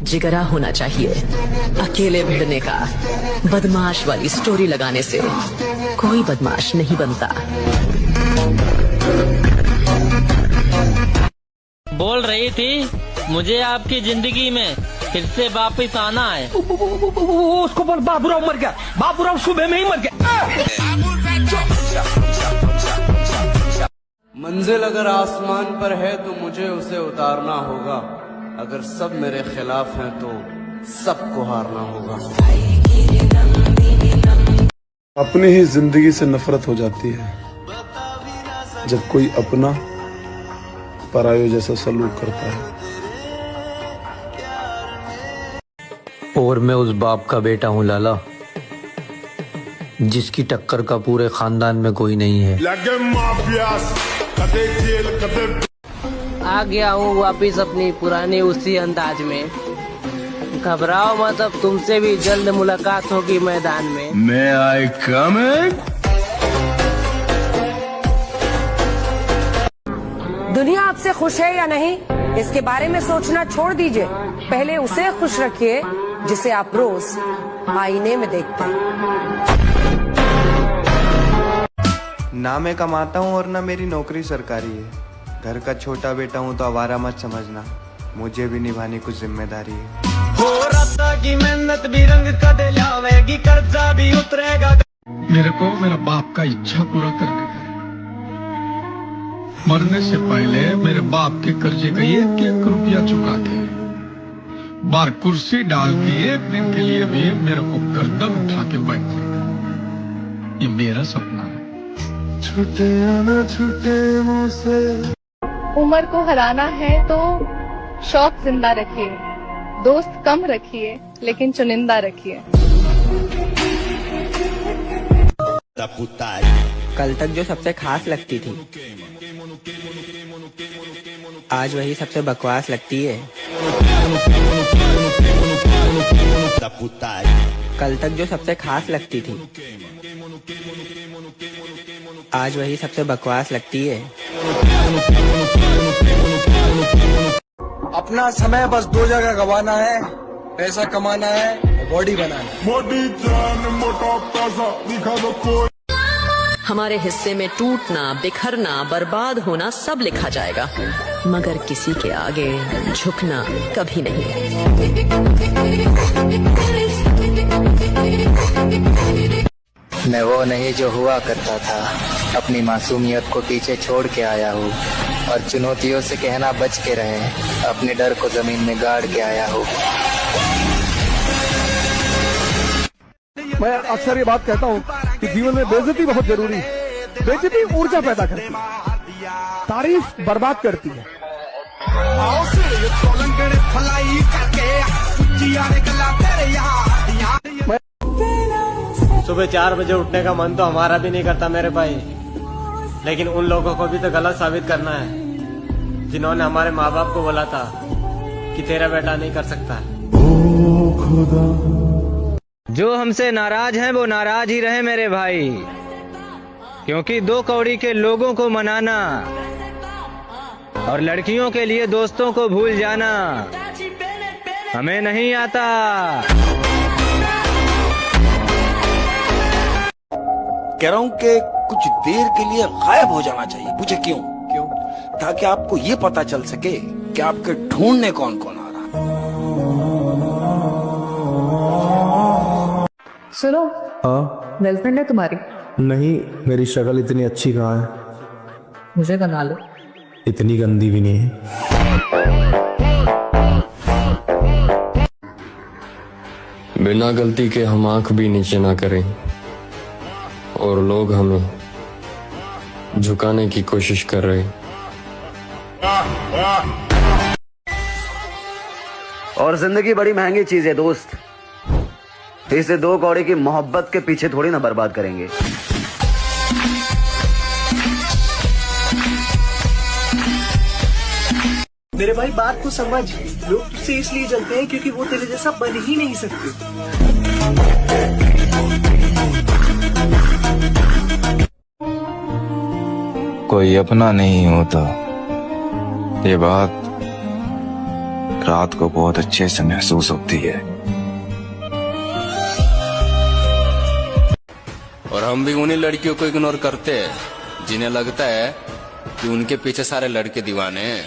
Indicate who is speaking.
Speaker 1: जिगरा होना चाहिए। अकेले भिड़ने का, बदमाश वाली स्टोरी लगाने से कोई बदमाश नहीं बनता।
Speaker 2: बोल रही थी मुझे आपकी जिंदगी में फिर से वापस आना है।
Speaker 3: उसको बोल बाबूराव मर गया, बाबूराव सुबह में ही मर गया।
Speaker 4: मंजिल अगर आसमान पर है तो मुझे उसे उतारना होगा। अगर सब मेरे खिलाफ हैं तो सबको हारना होगा।
Speaker 5: अपनी ही जिंदगी से नफरत हो जाती है जब कोई अपना पराये जैसा सलूक करता है।
Speaker 6: और मैं उस बाप का बेटा हूँ लाला, जिसकी टक्कर का पूरे खानदान में कोई नहीं है।
Speaker 2: आ गया हूँ वापिस अपनी पुरानी उसी अंदाज में। घबराओ मत, अब तुमसे भी जल्द मुलाकात होगी मैदान में।
Speaker 7: May I come in?
Speaker 8: दुनिया आपसे खुश है या नहीं, इसके बारे में सोचना छोड़ दीजिए। पहले उसे खुश रखिए जिसे आप रोज आईने में देखते हैं।
Speaker 9: ना मैं कमाता हूँ और ना मेरी नौकरी सरकारी है। घर का छोटा बेटा हूँ तो आवारा मत समझना, मुझे भी निभानी कुछ जिम्मेदारी है।
Speaker 3: हो रहा की मेहनत भी रंग कदे लावेगी, कर्जा भी उतरेगा।
Speaker 7: मेरे को मेरा बाप का इच्छा पूरा करने का है। मरने से पहले मेरे बाप के कर्जे का 1-1 रुपया चुका दे। बार कुर्सी डाल के एक दिन के लिए भी मेरे को गर्दन उठा के बैठ जाएगा। ये मेरा सपना है। छूटे ना छूटे मुझसे।
Speaker 10: उम्र को हराना है तो शौक जिंदा रखिए, दोस्त कम रखिए लेकिन चुनिंदा रखिए।
Speaker 11: कल तक जो सबसे खास लगती थी, आज वही सबसे बकवास लगती है। कल तक जो सबसे खास लगती थी, आज वही सबसे बकवास लगती है।
Speaker 12: अपना समय बस 2 जगह गवाना है, पैसा कमाना है, बॉडी बनाना है।
Speaker 7: मोटी जान मोटा पैसा दिखा दो कोई।
Speaker 1: हमारे हिस्से में टूटना, बिखरना, बर्बाद होना सब लिखा जाएगा, मगर किसी के आगे झुकना कभी नहीं।
Speaker 11: मैं वो नहीं जो हुआ करता था, अपनी मासूमियत को पीछे छोड़ के आया हूँ और चुनौतियों से कहना बच के रहे, अपने डर को जमीन में गाड़ के आया हूँ।
Speaker 5: मैं अक्सर ये बात कहता हूँ कि जीवन में बेइज्जती बहुत जरूरी है। बेइज्जती ऊर्जा पैदा करती है, तारीफ बर्बाद करती है।
Speaker 3: सुबह 4 बजे उठने का मन तो हमारा भी नहीं करता मेरे भाई, लेकिन उन लोगों को भी तो गलत साबित करना है जिन्होंने हमारे माँ बाप को बोला था कि तेरा बेटा नहीं कर सकता।
Speaker 6: जो हमसे नाराज हैं वो नाराज ही रहे मेरे भाई, क्योंकि 2 कौड़ी के लोगों को मनाना और लड़कियों के लिए दोस्तों को भूल जाना हमें नहीं आता।
Speaker 12: कह रहा हूँ कि कुछ देर के लिए गायब हो जाना चाहिए। पूछे क्यों? ताकि आपको ये पता चल सके कि आपके ढूंढने कौन कौन आ रहा है।
Speaker 10: सुनो,
Speaker 5: हाँ?
Speaker 10: गर्लफ्रेंड है तुम्हारी?
Speaker 5: नहीं, मेरी शक्ल इतनी अच्छी कहाँ है?
Speaker 10: मुझे बना लो।
Speaker 5: इतनी गंदी भी नहीं है।
Speaker 13: बिना गलती के हम आंख भी नीचे ना करें और लोग हमें झुकाने की कोशिश कर रहे।
Speaker 14: और जिंदगी बड़ी महंगी चीज है दोस्त, इसे 2 कौड़ी की मोहब्बत के पीछे थोड़ी ना बर्बाद करेंगे।
Speaker 3: मेरे भाई बात को समझ, लोग तुझसे इसलिए जलते हैं क्योंकि वो तेरे जैसा बन ही नहीं सकते।
Speaker 9: कोई अपना नहीं होता, ये बात
Speaker 15: रात को बहुत अच्छे से महसूस होती है।
Speaker 4: और हम भी उन्हीं लड़कियों को इग्नोर करते हैं जिन्हें लगता है कि उनके पीछे सारे लड़के दीवाने हैं।